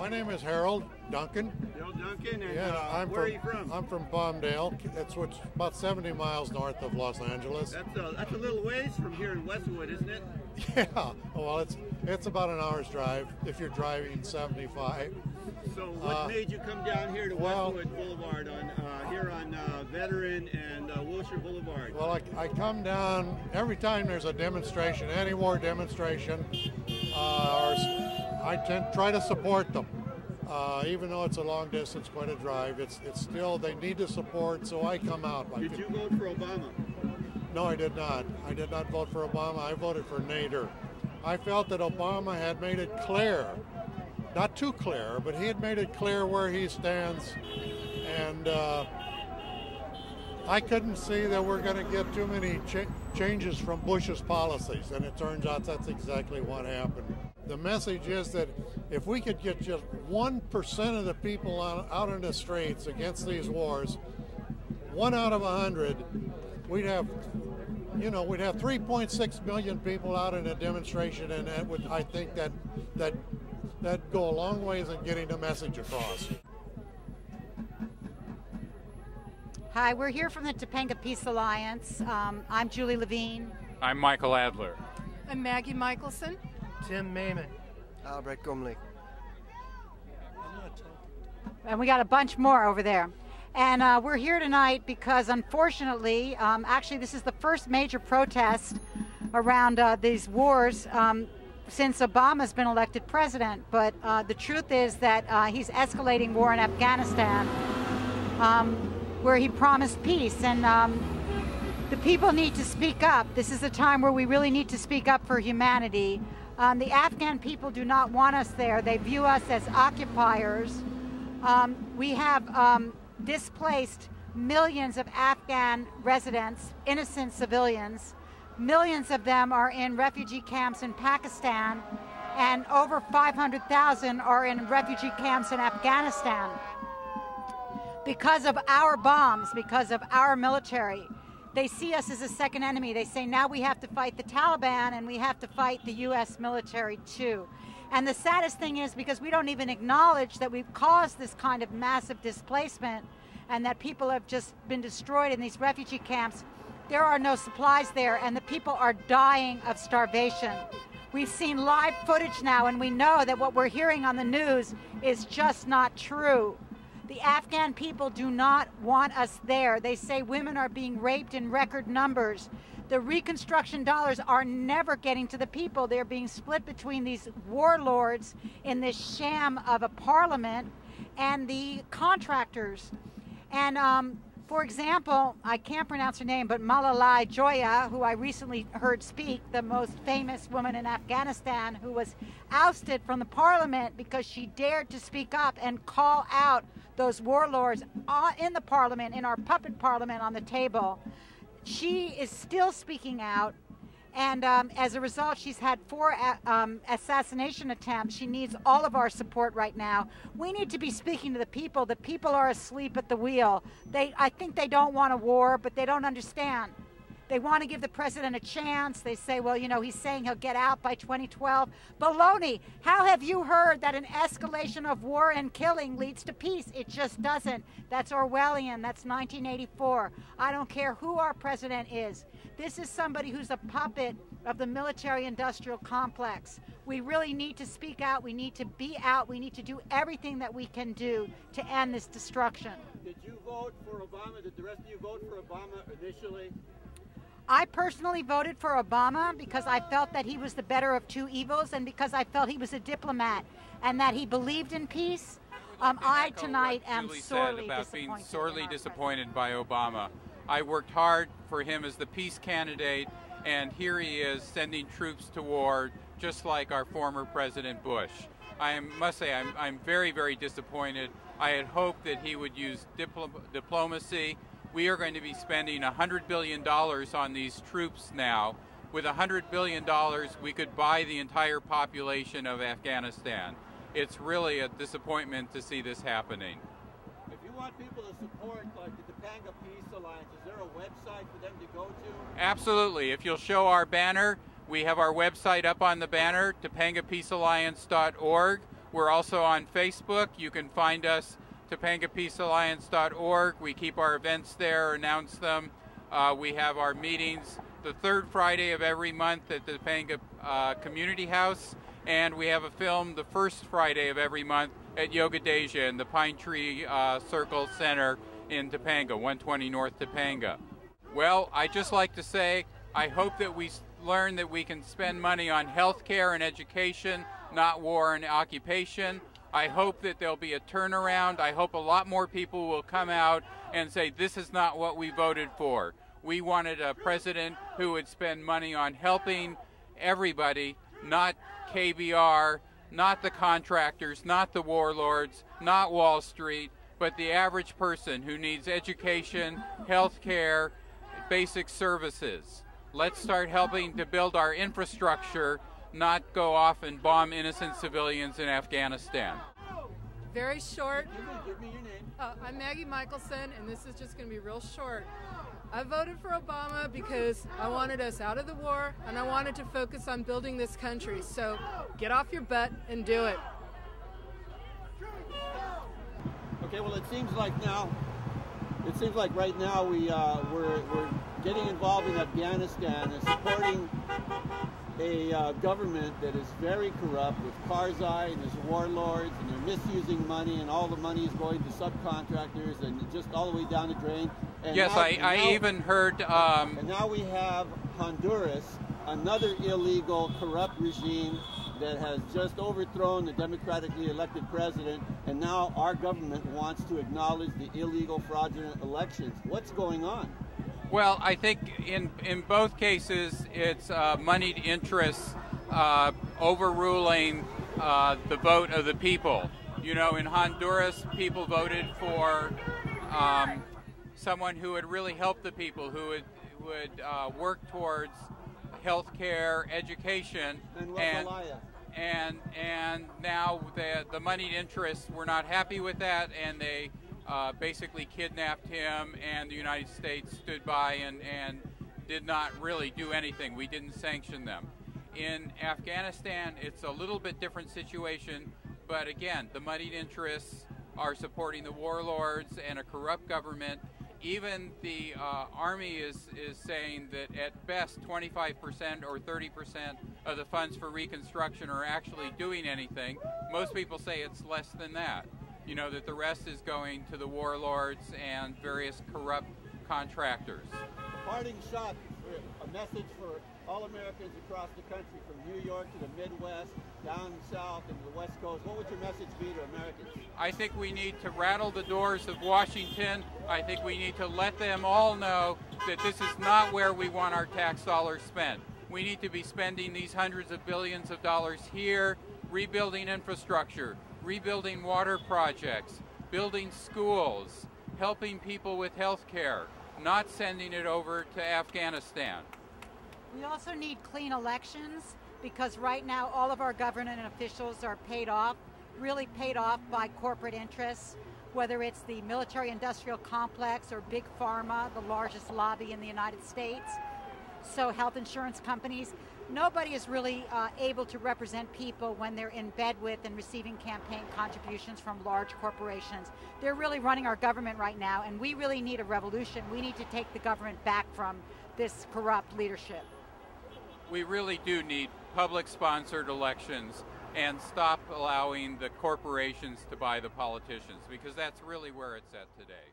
My name is Harold Duncan. Harold Duncan, and Yeah, where are you from? I'm from Palmdale. It's about 70 miles north of Los Angeles. That's a little ways from here in Westwood, isn't it? Yeah, well, it's about an hour's drive if you're driving 75. So what made you come down here to Westwood Boulevard here on Veteran and Wilshire Boulevard? Well, I come down every time there's a demonstration, any war demonstration, I try to support them. Even though it's a long distance, quite a drive, it's still, they need the support, so I come out. Did you vote for Obama? No, I did not. I did not vote for Obama. I voted for Nader. I felt that Obama had made it clear, not too clear, but he had made it clear where he stands, and I couldn't see that we're going to get too many changes from Bush's policies, and it turns out that's exactly what happened. The message is that if we could get just 1% of the people out in the streets against these wars, 1 out of 100, we'd have 3.6 million people out in a demonstration, and that would, I think that'd go a long ways in getting the message across. Hi, we're here from the Topanga Peace Alliance. I'm Julie Levine. I'm Michael Adler. I'm Maggie Michelson. Tim Maiman. Albrecht Gumlich. And we got a bunch more over there. And we're here tonight because, unfortunately, actually this is the first major protest around these wars since Obama's been elected president. But the truth is that he's escalating war in Afghanistan, where he promised peace. And the people need to speak up. This is a time where we really need to speak up for humanity. The Afghan people do not want us there. They view us as occupiers. We have displaced millions of Afghan residents, innocent civilians. Millions of them are in refugee camps in Pakistan, and over 500,000 are in refugee camps in Afghanistan. Because of our bombs, because of our military, they see us as a second enemy. They say now we have to fight the Taliban and we have to fight the U.S. military too. And the saddest thing is, because we don't even acknowledge that we've caused this kind of massive displacement and that people have just been destroyed in these refugee camps, there are no supplies there and the people are dying of starvation. We've seen live footage now and we know that what we're hearing on the news is just not true. The Afghan people do not want us there. They say women are being raped in record numbers. The reconstruction dollars are never getting to the people. They're being split between these warlords in this sham of a parliament and the contractors. And for example, I can't pronounce her name, but Malalai Joya, who I recently heard speak, the most famous woman in Afghanistan, who was ousted from the parliament because she dared to speak up and call out those warlords in the parliament, in our puppet parliament on the table. She is still speaking out, and as a result, she's had 4 assassination attempts. She needs all of our support right now. We need to be speaking to the people. The people are asleep at the wheel. I think they don't want a war, but they don't understand. They want to give the president a chance. They say, well, you know, he's saying he'll get out by 2012. Baloney! How have you heard that an escalation of war and killing leads to peace? It just doesn't. That's Orwellian. That's 1984. I don't care who our president is. This is somebody who's a puppet of the military-industrial complex. We really need to speak out. We need to be out. We need to do everything that we can do to end this destruction. Did you vote for Obama? Did the rest of you vote for Obama initially? I personally voted for Obama because I felt that he was the better of two evils and because I felt he was a diplomat and that he believed in peace. I tonight am sorely disappointed by Obama. I worked hard for him as the peace candidate, and here he is sending troops to war just like our former President Bush. I must say I'm very, very disappointed. I had hoped that he would use diplomacy. We are going to be spending $100 billion on these troops now. With $100 billion, we could buy the entire population of Afghanistan. It's really a disappointment to see this happening. If you want people to support like the Topanga Peace Alliance, is there a website for them to go to? Absolutely. If you'll show our banner, we have our website up on the banner, topangapeacealliance.org. We're also on Facebook. You can find us topangapeacealliance.org. We keep our events there, announce them. We have our meetings the third Friday of every month at the Topanga Community House, and we have a film the first Friday of every month at Yoga Deja in the Pine Tree Circle Center in Topanga, 120 North Topanga. Well, I just like to say, I hope that we learn that we can spend money on health care and education, not war and occupation. I hope that there'll be a turnaround. I hope a lot more people will come out and say, this is not what we voted for. We wanted a president who would spend money on helping everybody, not KBR, not the contractors, not the warlords, not Wall Street, but the average person who needs education, health care, basic services. Let's start helping to build our infrastructure, not go off and bomb innocent civilians in Afghanistan. Very short. Give me your name. I'm Maggie Michelson, and this is just going to be real short. I voted for Obama because I wanted us out of the war, and I wanted to focus on building this country. So get off your butt and do it. Okay, well, it seems like right now we're getting involved in Afghanistan and supporting a government that is very corrupt with Karzai and his warlords, and they're misusing money, and all the money is going to subcontractors and just all the way down the drain. And yes, now, I even heard... and now we have Honduras, another illegal, corrupt regime that has just overthrown the democratically elected president, and now our government wants to acknowledge the illegal, fraudulent elections. What's going on? Well, I think in both cases it's moneyed interests overruling the vote of the people. You know, in Honduras, people voted for someone who would really help the people, who would work towards health care, education, and now the moneyed interests were not happy with that, and they basically kidnapped him, and the United States stood by and did not really do anything. We didn't sanction them. In Afghanistan, it's a little bit different situation, but again, the moneyed interests are supporting the warlords and a corrupt government. Even the Army is saying that at best 25% or 30% of the funds for reconstruction are actually doing anything. Most people say it's less than that. You know, that the rest is going to the warlords and various corrupt contractors. Parting shot, a message for all Americans across the country, from New York to the Midwest, down south and the West Coast. What would your message be to Americans? I think we need to rattle the doors of Washington. I think we need to let them all know that this is not where we want our tax dollars spent. We need to be spending these hundreds of billions of dollars here, rebuilding infrastructure, rebuilding water projects, building schools, helping people with health care, not sending it over to Afghanistan. We also need clean elections, because right now all of our government officials are paid off, really paid off by corporate interests, whether it's the military-industrial complex or big pharma, the largest lobby in the United States. So health insurance companies, nobody is really able to represent people when they're in bed with and receiving campaign contributions from large corporations. They're really running our government right now, and we really need a revolution. We need to take the government back from this corrupt leadership. We really do need public-sponsored elections and stop allowing the corporations to buy the politicians, because that's really where it's at today.